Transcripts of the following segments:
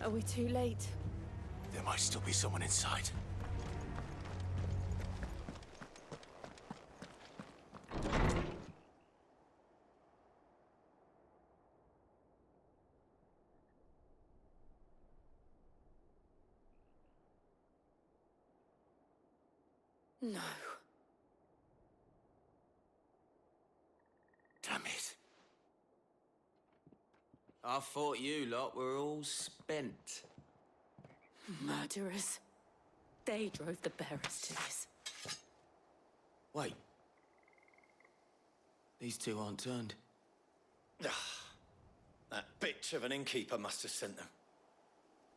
Are we too late? There might still be someone inside. No. Damn it. I thought you lot were all spent. Murderers. They drove the bearers to this. Wait. These two aren't turned. That bitch of an innkeeper must have sent them.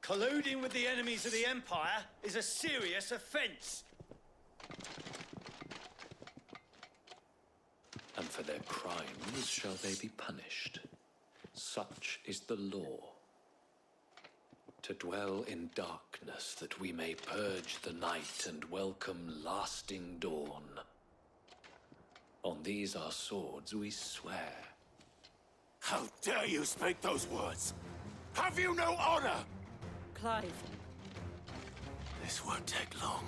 Colluding with the enemies of the Empire is a serious offense. And for their crimes shall they be punished. Such is the law. To dwell in darkness that we may purge the night and welcome lasting dawn. On these our swords we swear. How dare you speak those words? Have you no honor? Clive. This won't take long.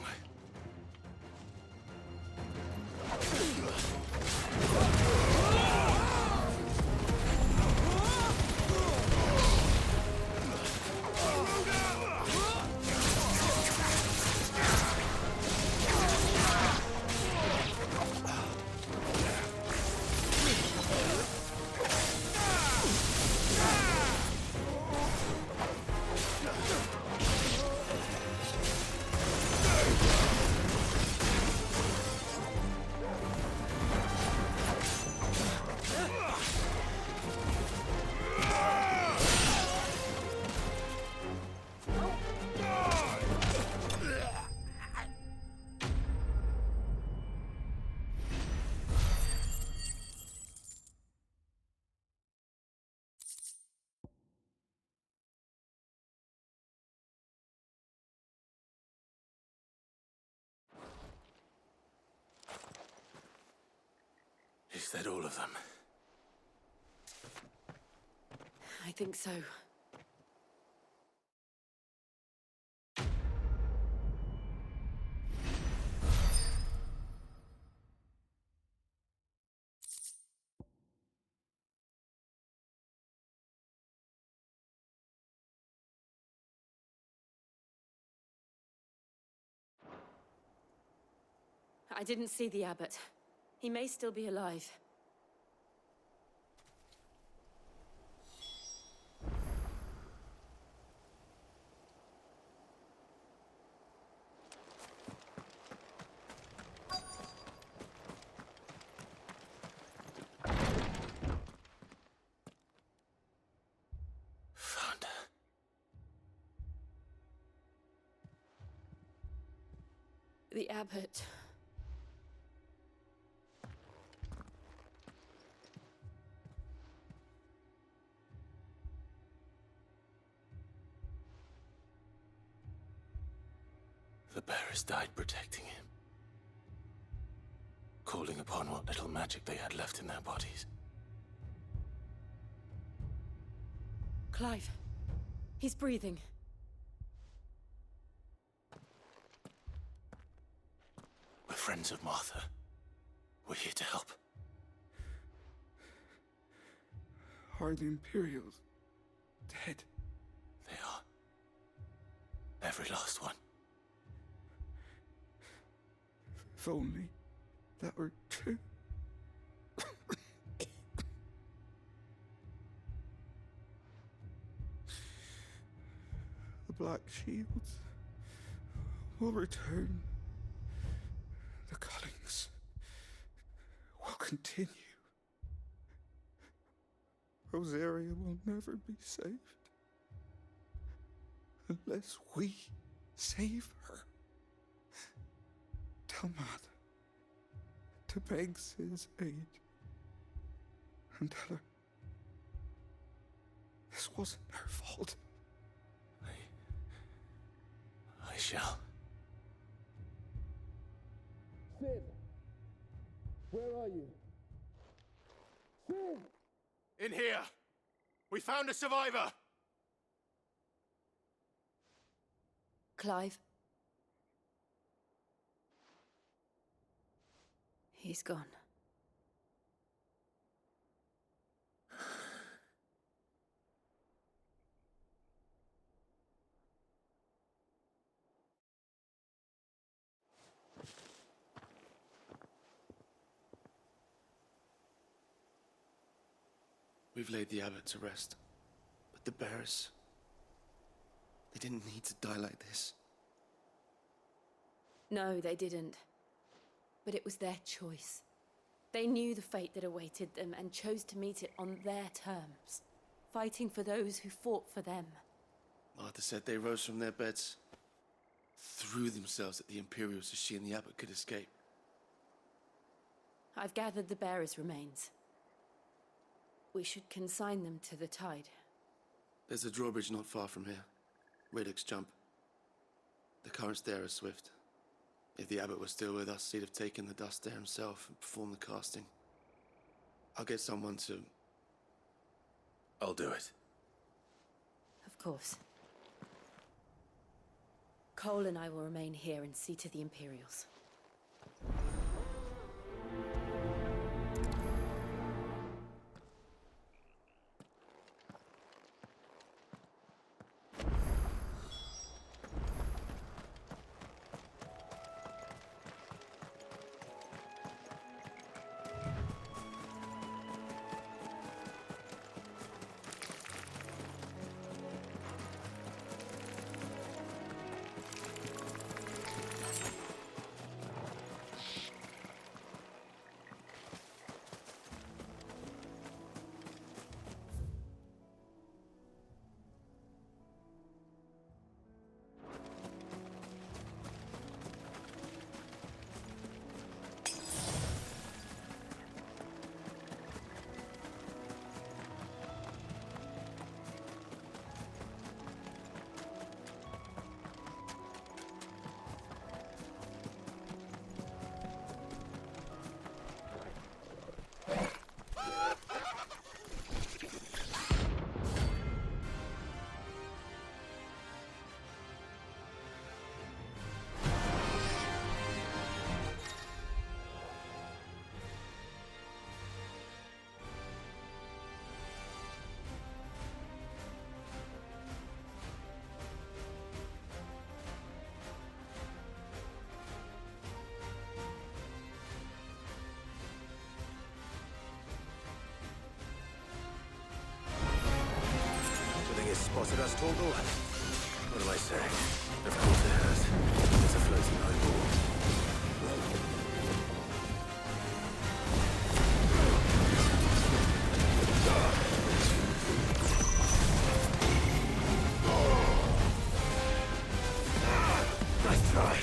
Is that all of them? I think so. I didn't see the abbot. He may still be alive. Found her. The abbot. The bearers died protecting him. Calling upon what little magic they had left in their bodies. Clive. He's breathing. We're friends of Martha. We're here to help. Are the Imperials dead? They are. Every last one. If only that were true. The Black Shields will return. The cullings will continue. Rosaria will never be saved unless we save her. Tell Mother to beg Sid's aid and tell her this wasn't her fault. I shall. Sid! Where are you? Sid! In here! We found a survivor! Clive. He's gone. We've laid the abbot to rest. But the bearers... they didn't need to die like this. No, they didn't. But it was their choice. They knew the fate that awaited them and chose to meet it on their terms, fighting for those who fought for them. Martha said they rose from their beds, threw themselves at the Imperials so she and the abbot could escape. I've gathered the bearers' remains. We should consign them to the tide. There's a drawbridge not far from here. Radix jump. The currents there are swift. If the abbot was still with us, he'd have taken the dust there himself and performed the casting. I'll get someone to... I'll do it. Of course. Cole and I will remain here and see to the Imperials. Spotted us, Torgal? What am I saying? Of course it has. It's a floating eyeball. Nice try.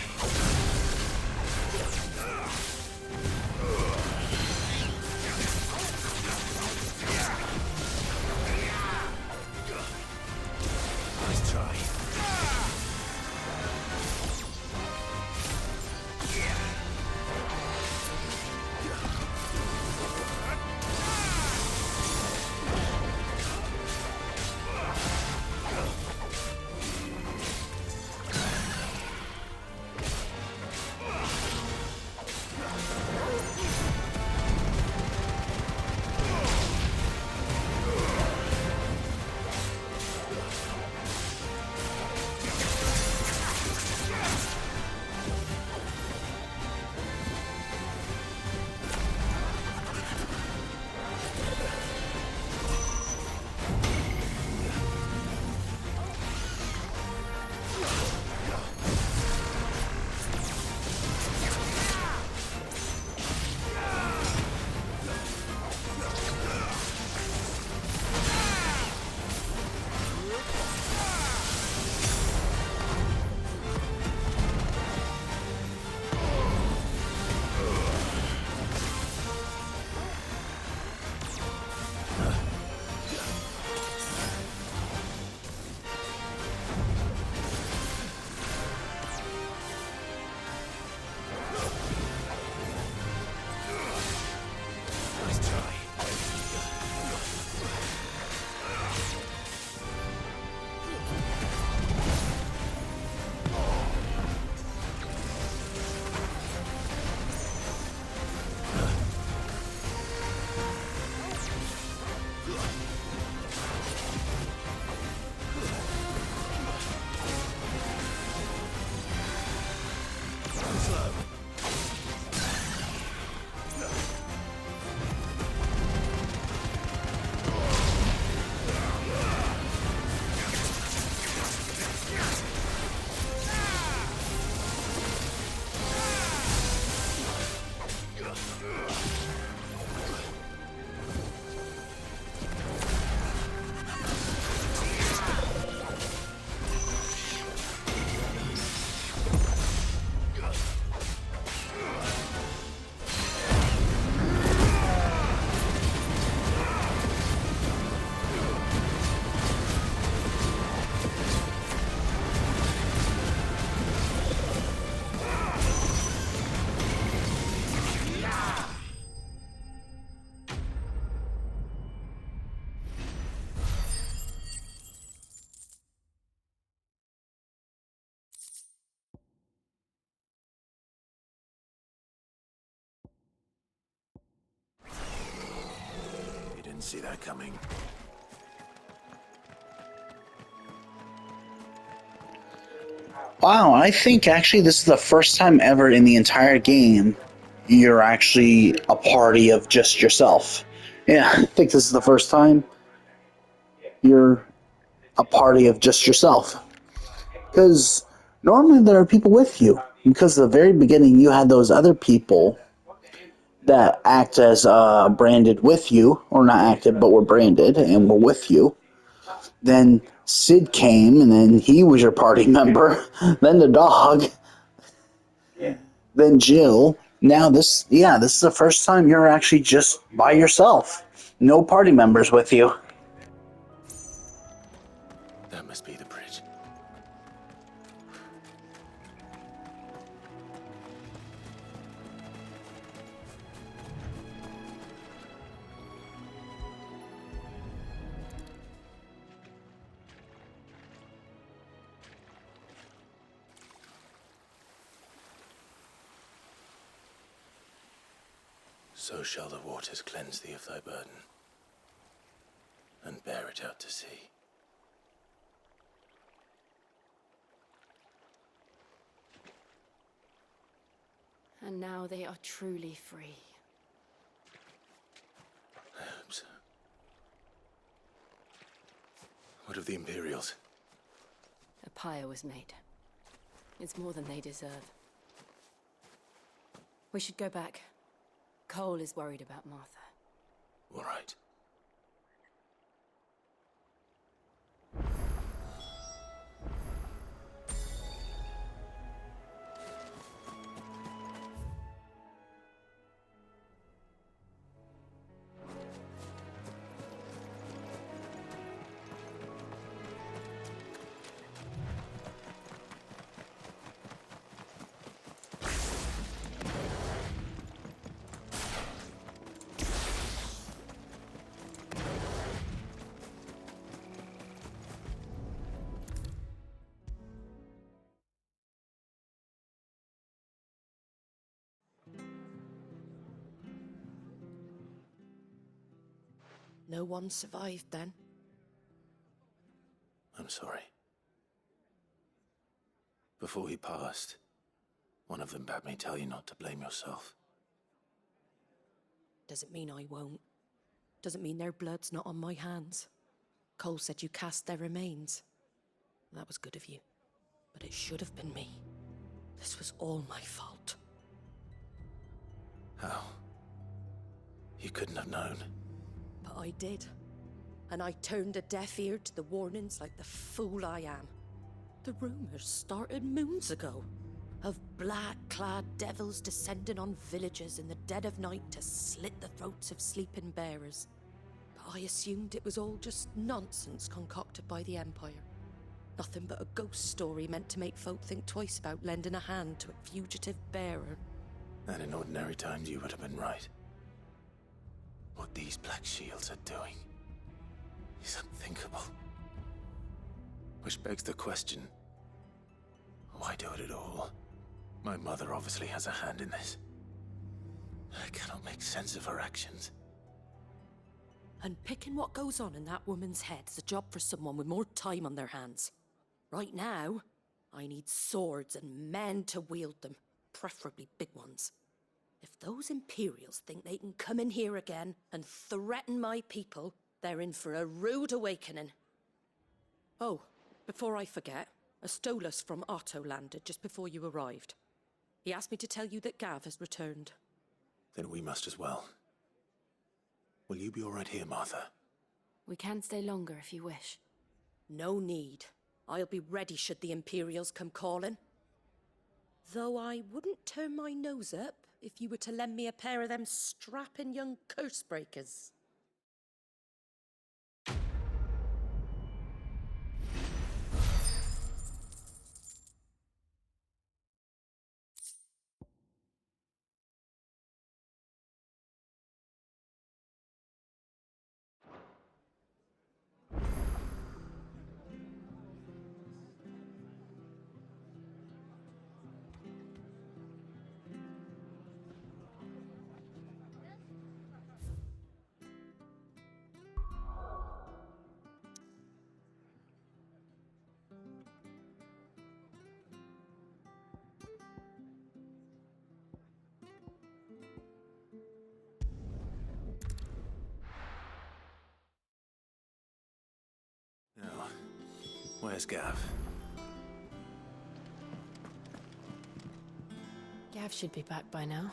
Nice try. see that coming. Wow, I think actually this is the first time ever in the entire game you're actually a party of just yourself. Yeah, I think this is the first time you're a party of just yourself. Because normally there are people with you. Because at the very beginning you had those other people that act as branded with you, or not acted, but were branded and were with you. Then Sid came, and then he was your party member. Then the dog. Then Jill. Now this is the first time you're actually just by yourself. No party members with you. That must be the bridge. So shall the waters cleanse thee of thy burden, and bear it out to sea. And now they are truly free. I hope so. What of the Imperials? A pyre was made. It's more than they deserve. We should go back. Cole is worried about Martha. All right. No one survived then? I'm sorry. Before he passed, one of them bade me tell you not to blame yourself. Doesn't mean I won't. Doesn't mean their blood's not on my hands. Cole said you cast their remains. That was good of you. But it should have been me. This was all my fault. How? You couldn't have known. But I did. And I turned a deaf ear to the warnings like the fool I am. The rumors started moons ago. Of black-clad devils descending on villages in the dead of night to slit the throats of sleeping bearers. But I assumed it was all just nonsense concocted by the Empire. Nothing but a ghost story meant to make folk think twice about lending a hand to a fugitive bearer. And in ordinary times you would have been right. What these Black Shields are doing is unthinkable. Which begs the question, why do it at all? My mother obviously has a hand in this. I cannot make sense of her actions. And picking what goes on in that woman's head is a job for someone with more time on their hands. Right now, I need swords and men to wield them, preferably big ones. If those Imperials think they can come in here again and threaten my people, they're in for a rude awakening. Oh, before I forget, a Stolas from Otto landed just before you arrived. He asked me to tell you that Gav has returned. Then we must as well. Will you be all right here, Martha? We can stay longer if you wish. No need. I'll be ready should the Imperials come calling. Though I wouldn't turn my nose up if you were to lend me a pair of them strapping young curse breakers. Where's Gav? Gav should be back by now.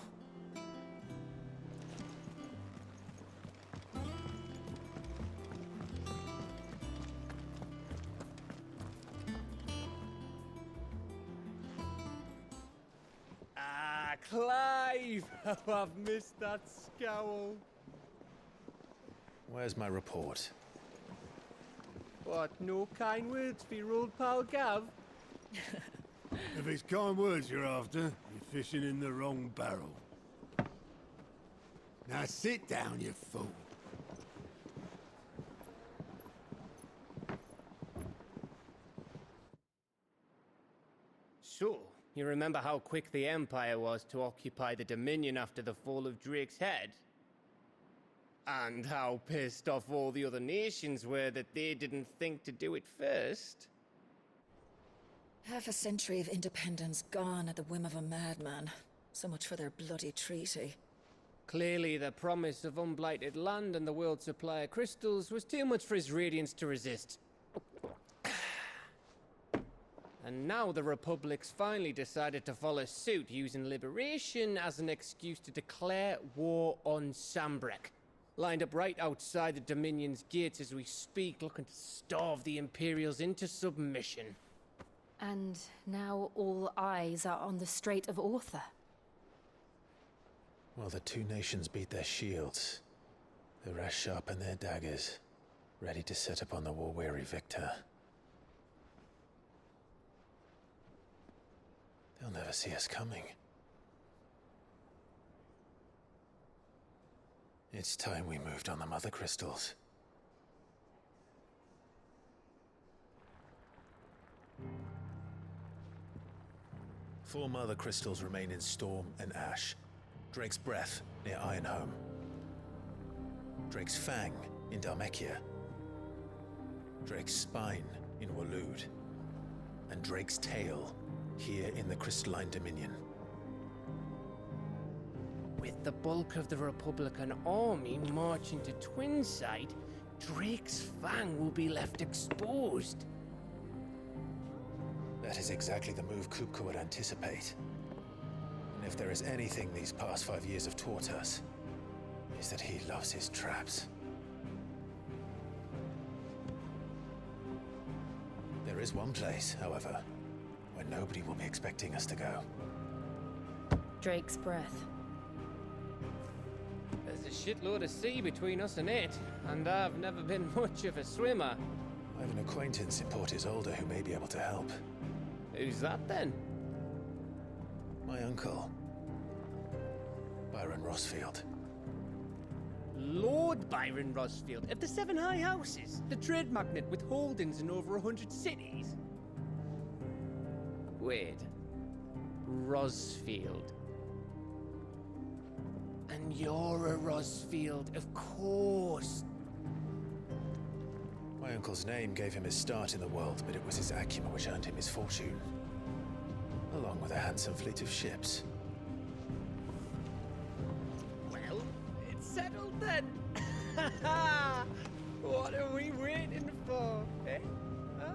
Ah, Clive! How I've missed that scowl. Where's my report? What, no kind words for your old pal Gav? If it's kind words you're after, you're fishing in the wrong barrel. Now sit down, you fool. So, you remember how quick the Empire was to occupy the Dominion after the fall of Drake's head? And how pissed off all the other nations were that they didn't think to do it first? Half a century of independence gone at the whim of a madman. So much for their bloody treaty. Clearly, the promise of unblighted land and the world's supply of crystals was too much for his radiance to resist. And now the Republic's finally decided to follow suit, using liberation as an excuse to declare war on Sambrek. Lined up right outside the Dominion's gates as we speak, looking to starve the Imperials into submission. And now all eyes are on the Strait of Author. While the two nations beat their shields, the rest sharpen their daggers, ready to set upon the war-weary victor. They'll never see us coming. It's time we moved on the Mother Crystals. Four Mother Crystals remain in Storm and Ash. Drake's Breath near Ironhome. Drake's Fang in Dhalmekia. Drake's Spine in Waloed. And Drake's Tail here in the Crystalline Dominion. With the bulk of the Republican army marching to Twinside, Drake's Fang will be left exposed. That is exactly the move Kupka would anticipate. And if there is anything these past 5 years have taught us, is that he loves his traps. There is one place, however, where nobody will be expecting us to go. Drake's Breath. There's a shitload of sea between us and it, and I've never been much of a swimmer. I have an acquaintance in Port Isolde who may be able to help. Who's that then? My uncle, Byron Rosfield. Lord Byron Rosfield of the Seven High Houses, the trade magnate with holdings in over 100 cities. Wait, Rosfield. And you're a Rosfield, of course. My uncle's name gave him his start in the world, but it was his acumen which earned him his fortune. Along with a handsome fleet of ships. Well, it's settled then. What are we waiting for, eh? Huh?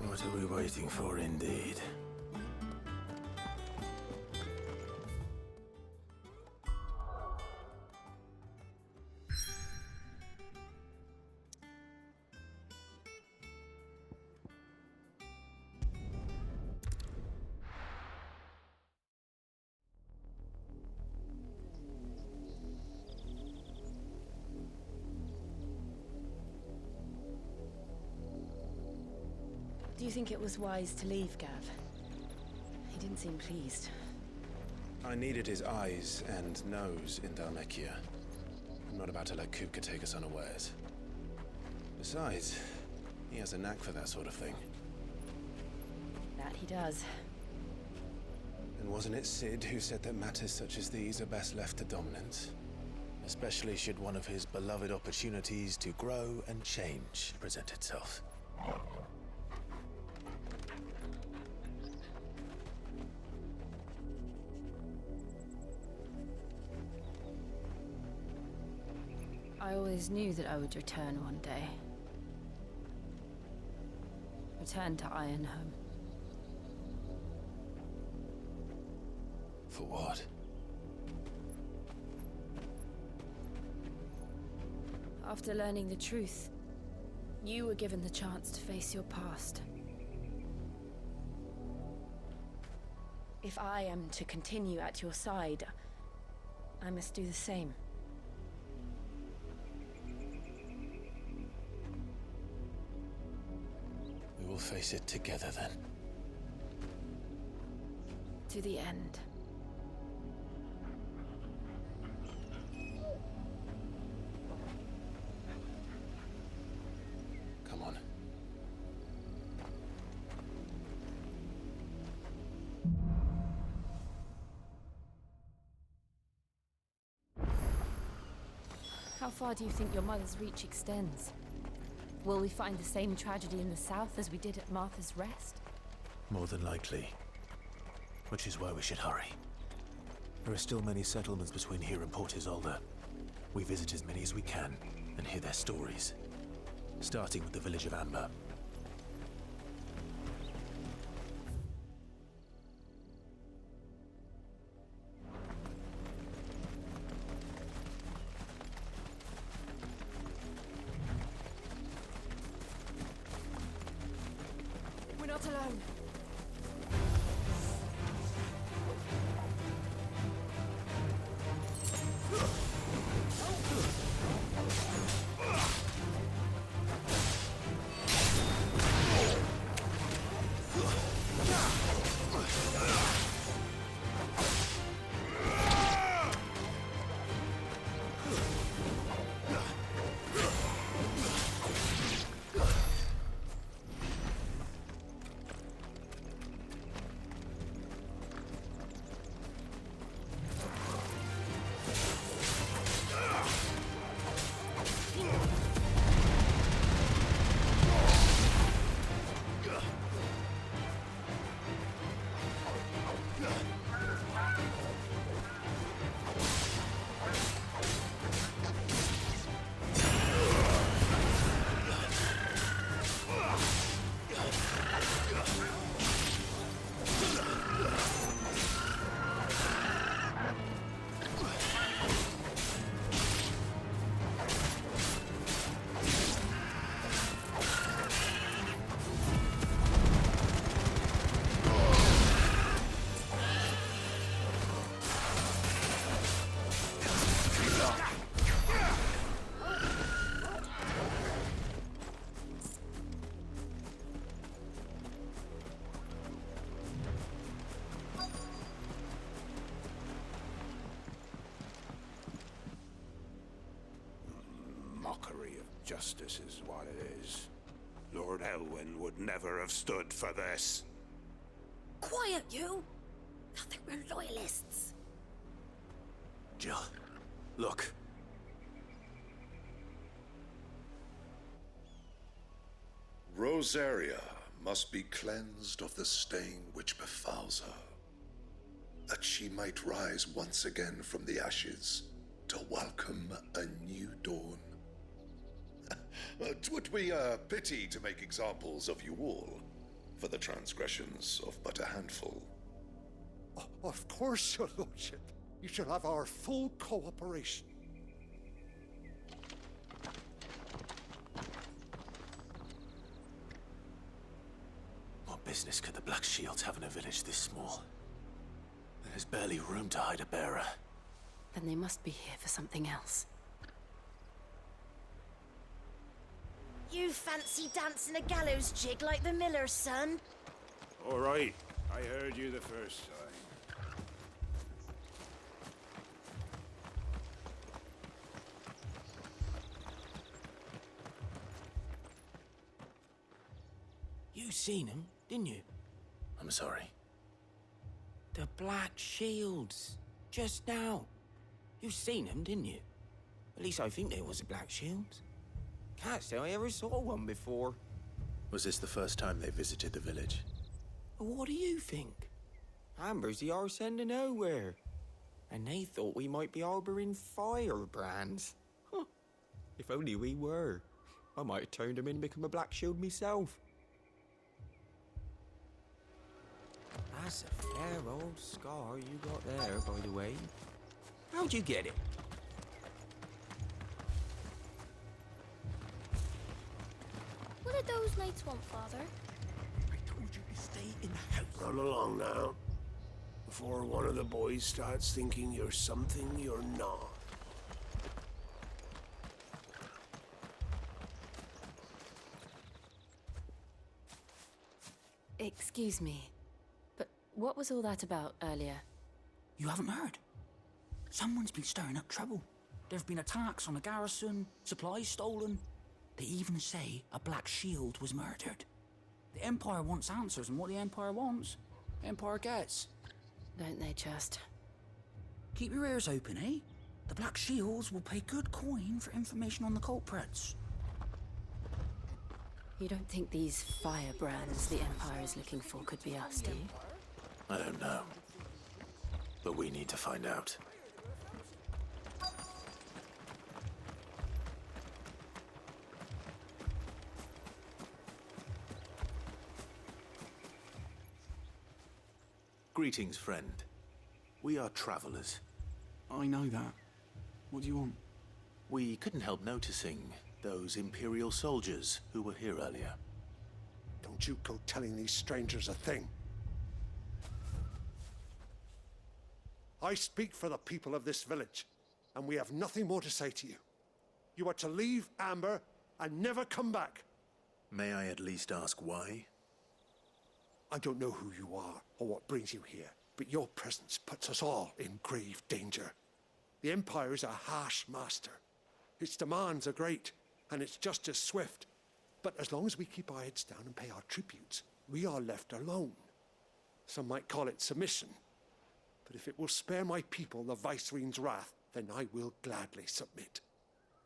What are we waiting for, indeed? Do you think it was wise to leave, Gav? He didn't seem pleased. I needed his eyes and nose in Dhalmekia. I'm not about to let Kupka take us unawares. Besides, he has a knack for that sort of thing. That he does. And wasn't it Sid who said that matters such as these are best left to dominance? Especially should one of his beloved opportunities to grow and change present itself. I always knew that I would return one day. Return to Ironhome. For what? After learning the truth, you were given the chance to face your past. If I am to continue at your side, I must do the same. We will face it together then. To the end. Come on. How far do you think your mother's reach extends? Will we find the same tragedy in the south as we did at Martha's Rest? More than likely. Which is why we should hurry. There are still many settlements between here and Port Isolde. We visit as many as we can and hear their stories. Starting with the village of Amber. We're not alone. Mockery of justice is what it is. Lord Elwyn would never have stood for this. Quiet, you! Thought they were loyalists. Jill, look. Rosaria must be cleansed of the stain which befouls her, that she might rise once again from the ashes to welcome a new dawn. 'Twould be a pity to make examples of you all, for the transgressions of but a handful. Of course, your lordship. You shall have our full cooperation. What business could the Black Shields have in a village this small? There's barely room to hide a bearer. Then they must be here for something else. You fancy dancing a gallows jig like the miller's son? All right, I heard you the first time. You seen him, didn't you? I'm sorry. The Black Shields. Just now. You seen them, didn't you? At least I think there was a Black Shield. Can't say I ever saw one before. Was this the first time they visited the village? What do you think? Amber's the arse end of nowhere. And they thought we might be harboring firebrands. Huh. If only we were. I might have turned them in and become a Black Shield myself. That's a fair old scar you got there, by the way. How'd you get it? What did those knights want, Father? I told you to stay in the house. Run along now. Before one of the boys starts thinking you're something you're not. Excuse me, but what was all that about earlier? You haven't heard? Someone's been stirring up trouble. There have been attacks on the garrison, supplies stolen. They even say a Black Shield was murdered. The Empire wants answers, and what the Empire wants, the Empire gets. Don't they just? Keep your ears open, eh? The Black Shields will pay good coin for information on the culprits. You don't think these firebrands the Empire is looking for could be us, do you? I don't know. But we need to find out. Greetings, friend. We are travelers. I know that. What do you want? We couldn't help noticing those Imperial soldiers who were here earlier. Don't you go telling these strangers a thing. I speak for the people of this village, and we have nothing more to say to you. You are to leave Amber and never come back. May I at least ask why? I don't know who you are or what brings you here, but your presence puts us all in grave danger. The Empire is a harsh master. Its demands are great, and its justice swift. But as long as we keep our heads down and pay our tributes, we are left alone. Some might call it submission. But if it will spare my people the Viceroy's wrath, then I will gladly submit.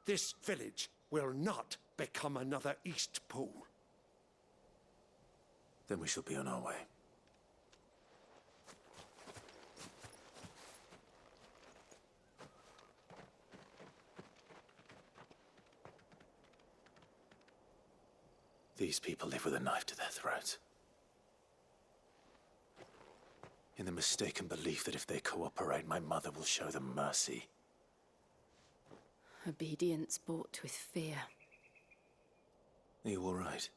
This village will not become another East Pool. Then we shall be on our way. These people live with a knife to their throats. In the mistaken belief that if they cooperate, my mother will show them mercy. Obedience bought with fear. Are you all right?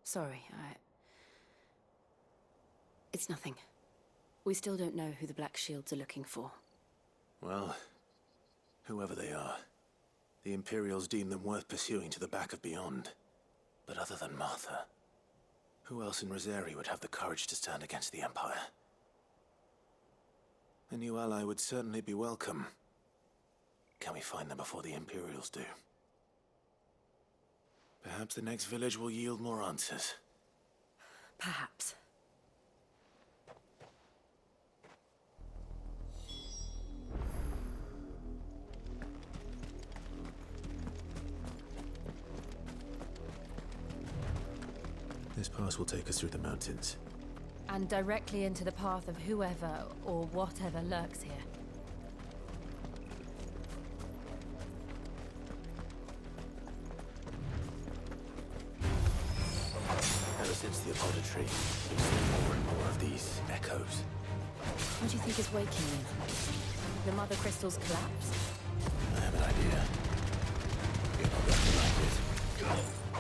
Sorry, It's nothing. We still don't know who the Black Shields are looking for. Well, whoever they are, the Imperials deem them worth pursuing to the back of beyond. But other than Martha, who else in Rosari would have the courage to stand against the Empire? A new ally would certainly be welcome. Can we find them before the Imperials do? Perhaps the next village will yield more answers. Perhaps. This pass will take us through the mountains. And directly into the path of whoever or whatever lurks here. Ever since the apothecary, we've seen more and more of these echoes. What do you think is waking them? The Mother Crystal's collapse? I have an idea. You're not going to like it.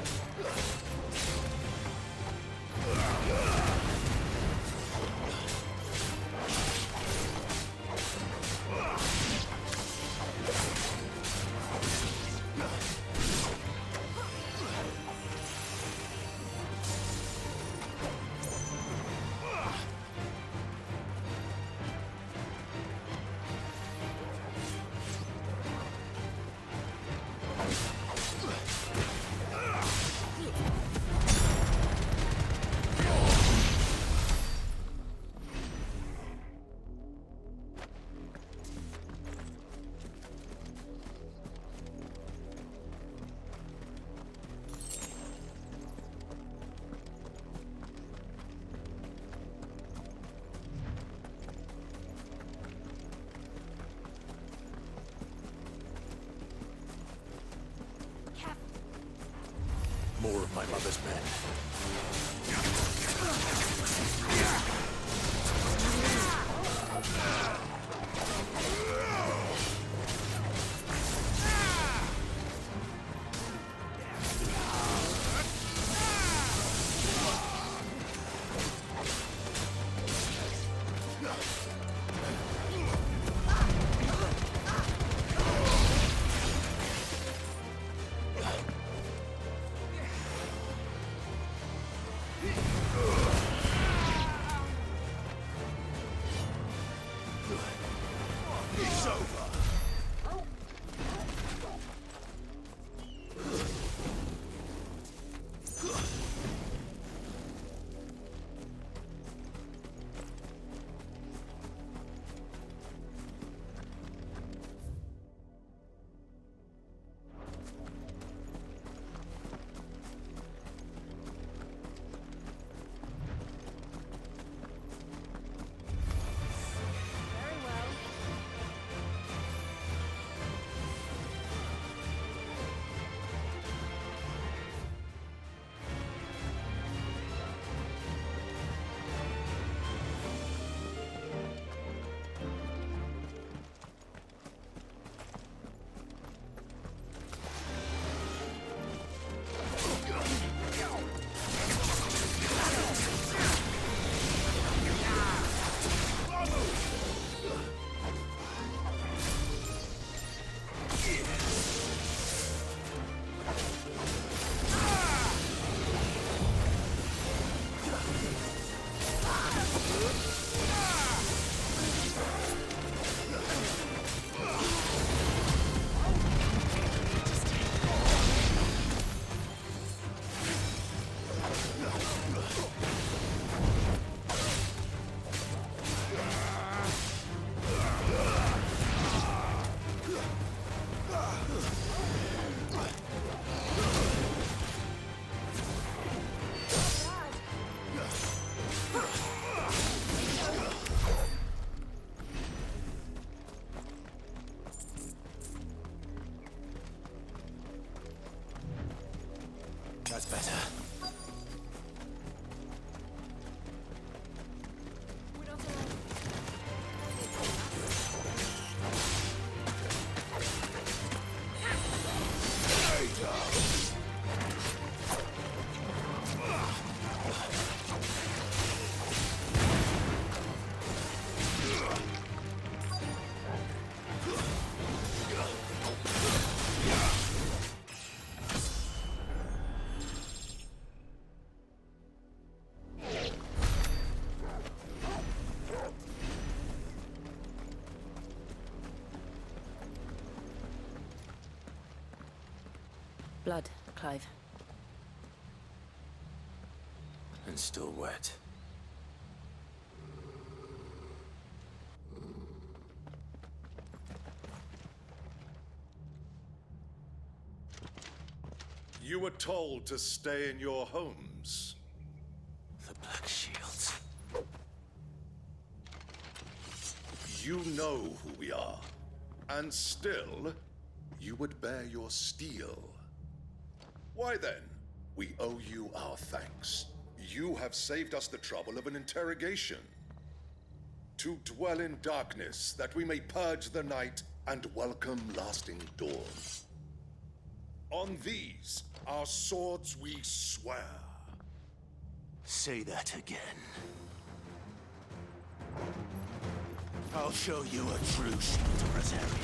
more of my mother's men. It's over. That's better. Blood, Clive. And still wet. You were told to stay in your homes. The Black Shields. You know who we are. And still, you would bear your steel. Why then, we owe you our thanks. You have saved us the trouble of an interrogation. To dwell in darkness, that we may purge the night and welcome lasting dawn. On these, our swords we swear. Say that again. I'll show you a true shield to Rosaria.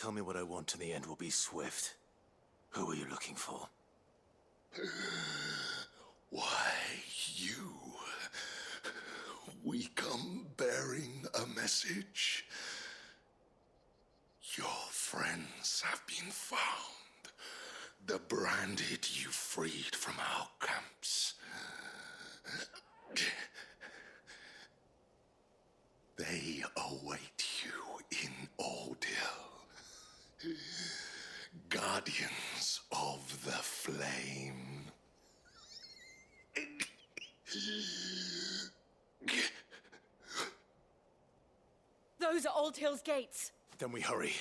tell me what I want and the end will be swift. Who are you looking for? Why, you. We come bearing a message. Your friends have been found. The branded you freed from our camps. They await you in Ordeal. Guardians of the Flame. Those are Old Hill's gates. Then we hurry.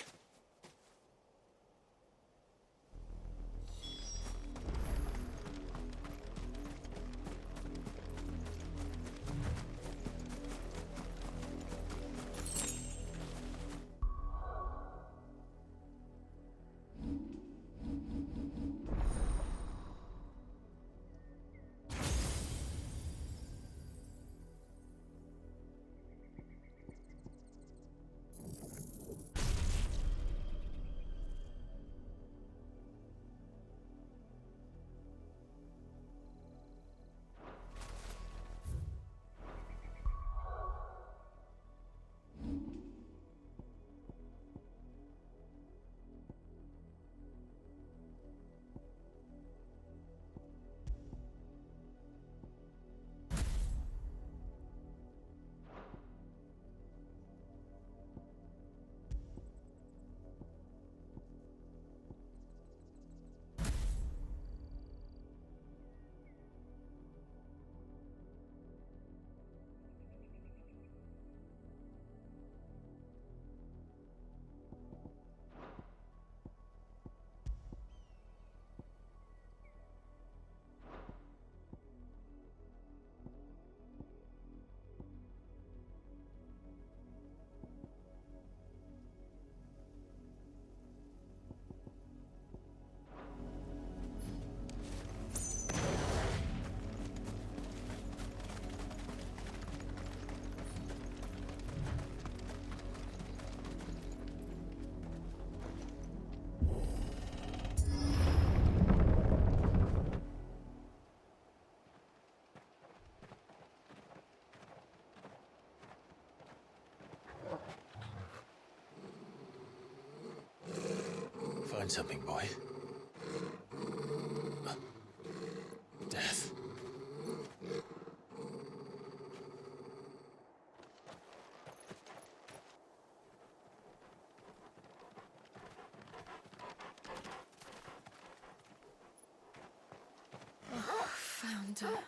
Find something, boy. Death. Found her.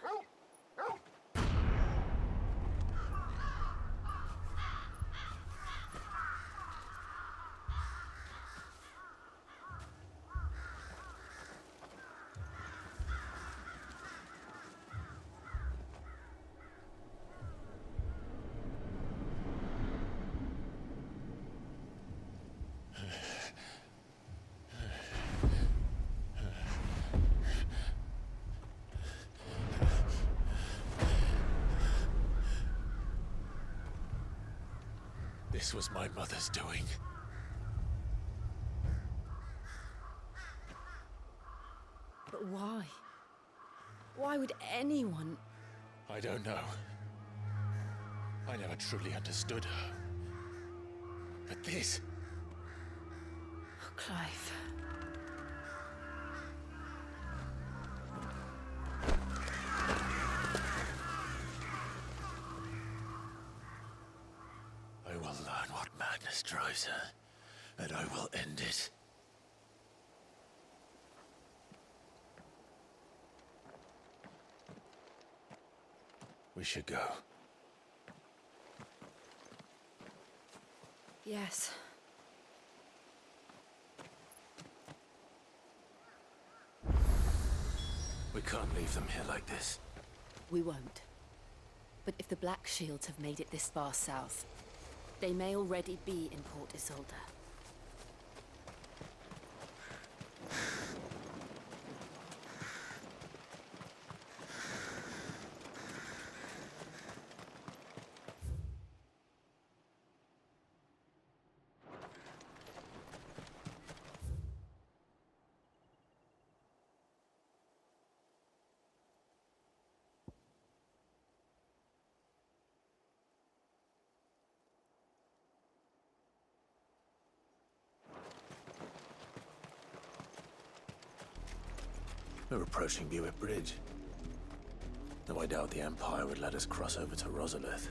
This was my mother's doing. But why? Why would anyone... I don't know. I never truly understood her. But this... Oh, Clive. I will learn what madness drives her, and I will end it. We should go. Yes. We can't leave them here like this. We won't. But if the Black Shields have made it this far south, they may already be in Port Isolde. We're approaching Buick Bridge. Though I doubt the Empire would let us cross over to Rosalith.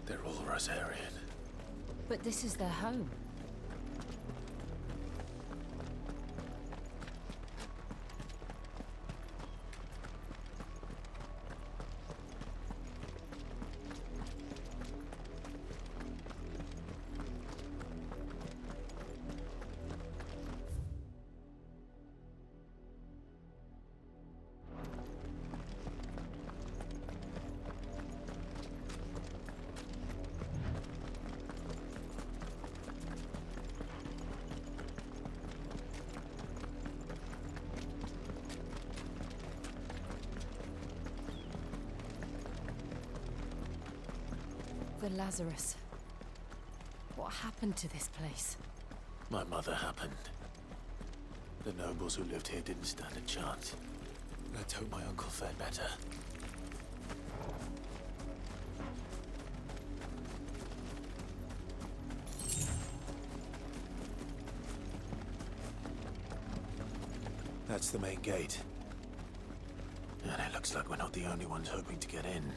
They're all Rosarian. But this is their home. The Lazarus. What happened to this place? My mother happened. The nobles who lived here didn't stand a chance. Let's hope my uncle fared better. That's the main gate. And it looks like we're not the only ones hoping to get in.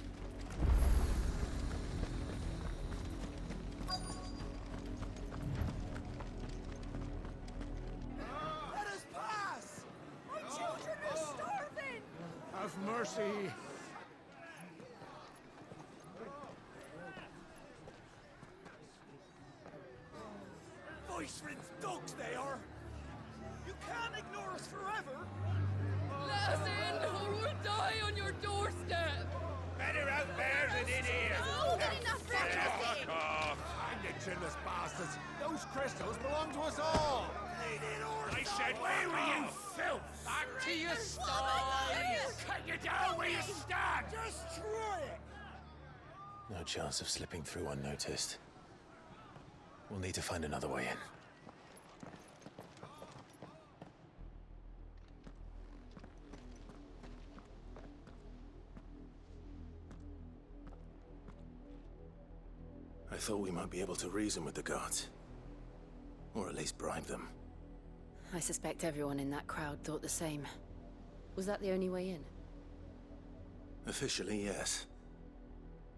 Let us pass! My children are starving! Have mercy! Voice-rinsed dogs they are! You can't ignore us forever! Let us in, or we'll die on your doorstep! Better out there than in here! Oh, good enough for everything! Fuck off! And you chinless bastards! Those crystals belong to us all! I said, where were you, filth? Back to your sties! Cut you down where you stand! Destroy it! No chance of slipping through unnoticed. We'll need to find another way in. I thought we might be able to reason with the guards. Or at least bribe them. I suspect everyone in that crowd thought the same. Was that the only way in? Officially, yes.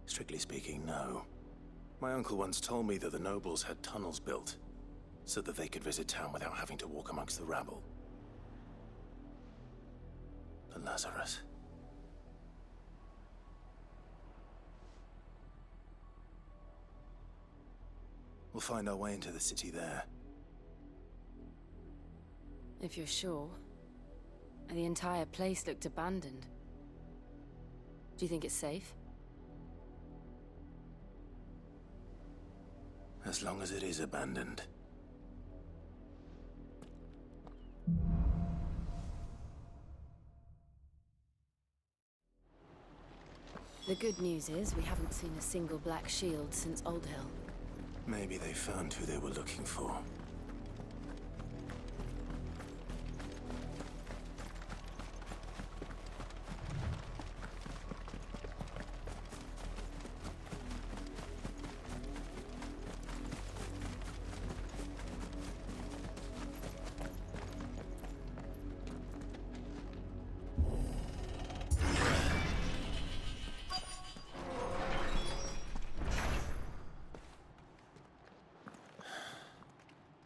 Strictly speaking, no. My uncle once told me that the nobles had tunnels built, so that they could visit town without having to walk amongst the rabble. The Lazarus. We'll find our way into the city there. If you're sure. The entire place looked abandoned. Do you think it's safe? As long as it is abandoned. The good news is we haven't seen a single black shield since Old Hill. Maybe they found who they were looking for.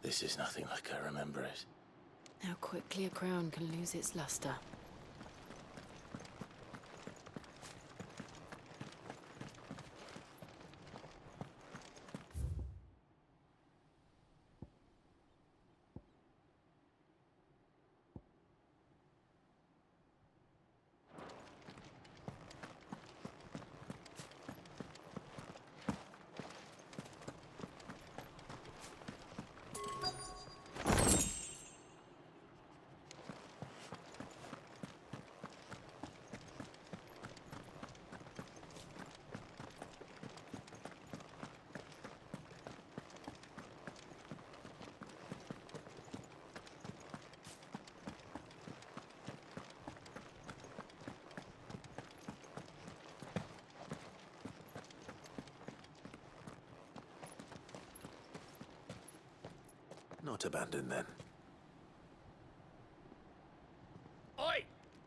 This is nothing like I remember it. How quickly a crown can lose its luster. not abandon then. Oi!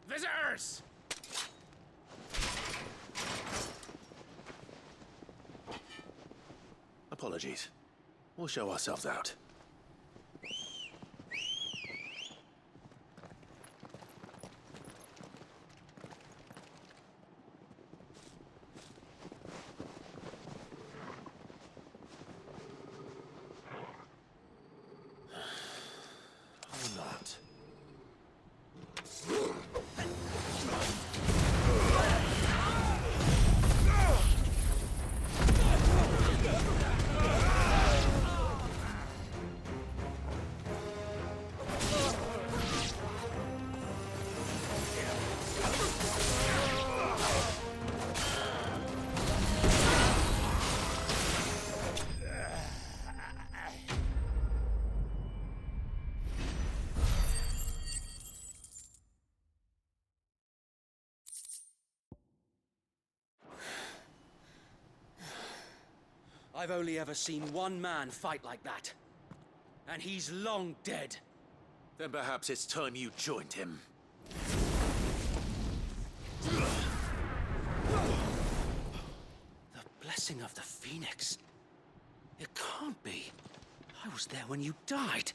Visitors! Apologies. We'll show ourselves out. Or not. I've only ever seen one man fight like that. And he's long dead. Then perhaps it's time you joined him. The blessing of the Phoenix. It can't be. I was there when you died.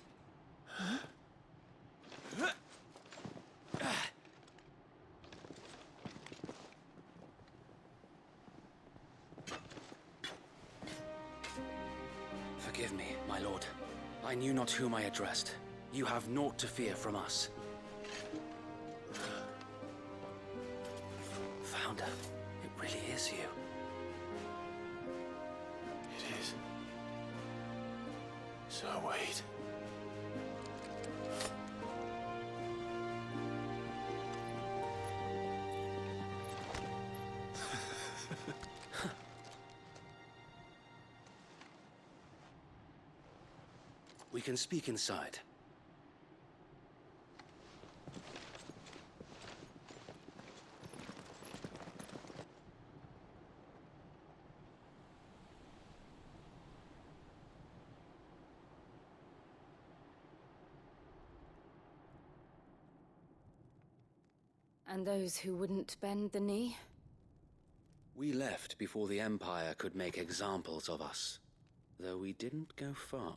Forgive me, my lord. I knew not whom I addressed. You have naught to fear from us. Founder, it really is you. It is. So wait. We can speak inside. And those who wouldn't bend the knee? We left before the Empire could make examples of us, though we didn't go far.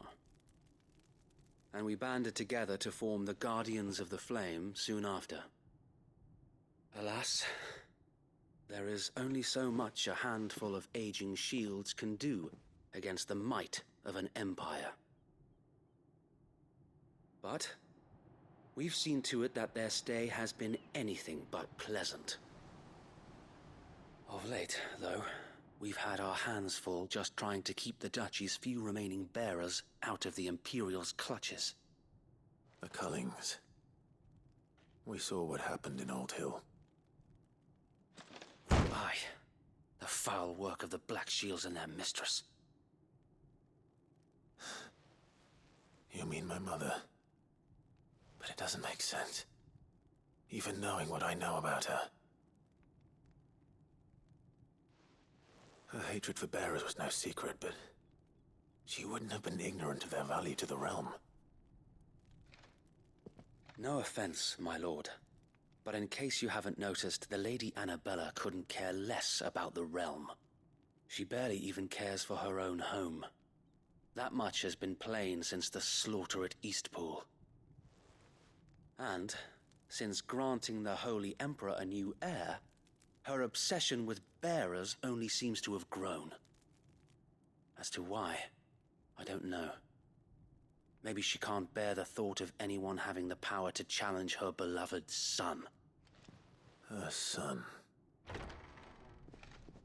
And we banded together to form the Guardians of the Flame soon after. Alas, there is only so much a handful of aging shields can do against the might of an empire. But we've seen to it that their stay has been anything but pleasant. Of late, though, we've had our hands full just trying to keep the Duchy's few remaining bearers out of the Imperial's clutches. The Cullings. We saw what happened in Old Hill. Aye. The foul work of the Black Shields and their mistress. You mean my mother? But it doesn't make sense. Even knowing what I know about her. Her hatred for bearers was no secret, but she wouldn't have been ignorant of their value to the realm. No offense, my lord, but in case you haven't noticed, the Lady Annabella couldn't care less about the realm. She barely even cares for her own home. That much has been plain since the slaughter at Eastpool. And, since granting the Holy Emperor a new heir, her obsession with bearers only seems to have grown. As to why, I don't know. Maybe she can't bear the thought of anyone having the power to challenge her beloved son. Her son.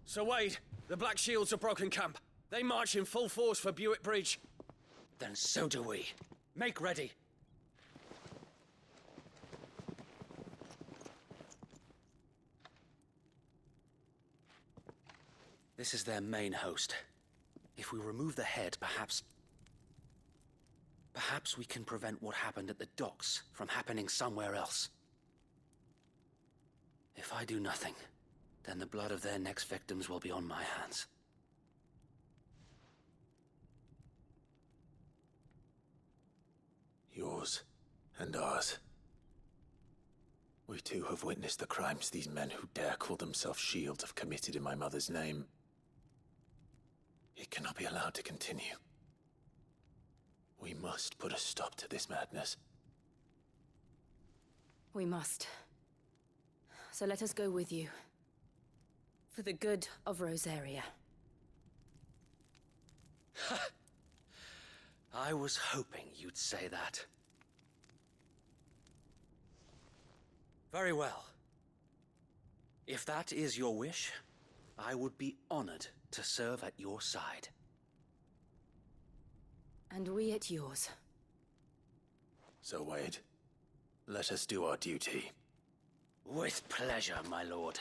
Sir Wade, the Black Shields have broken camp. They march in full force for Buick Bridge. Then so do we. Make ready. This is their main host. If we remove the head, perhaps we can prevent what happened at the docks from happening somewhere else. If I do nothing, then the blood of their next victims will be on my hands. Yours and ours. We too have witnessed the crimes these men who dare call themselves shields have committed in my mother's name. It cannot be allowed to continue. We must put a stop to this madness. We must. So let us go with you. For the good of Rosaria. I was hoping you'd say that. Very well. If that is your wish, I would be honored to serve at your side. And we at yours. So, Wade, let us do our duty. With pleasure, my lord.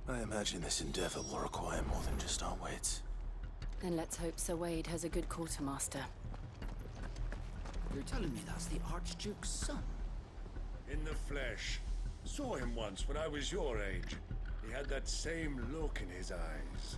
I imagine this endeavor will require more than just our wits. Then let's hope Sir Wade has a good quartermaster. You're telling me that's the Archduke's son? In the flesh. Saw him once when I was your age. He had that same look in his eyes.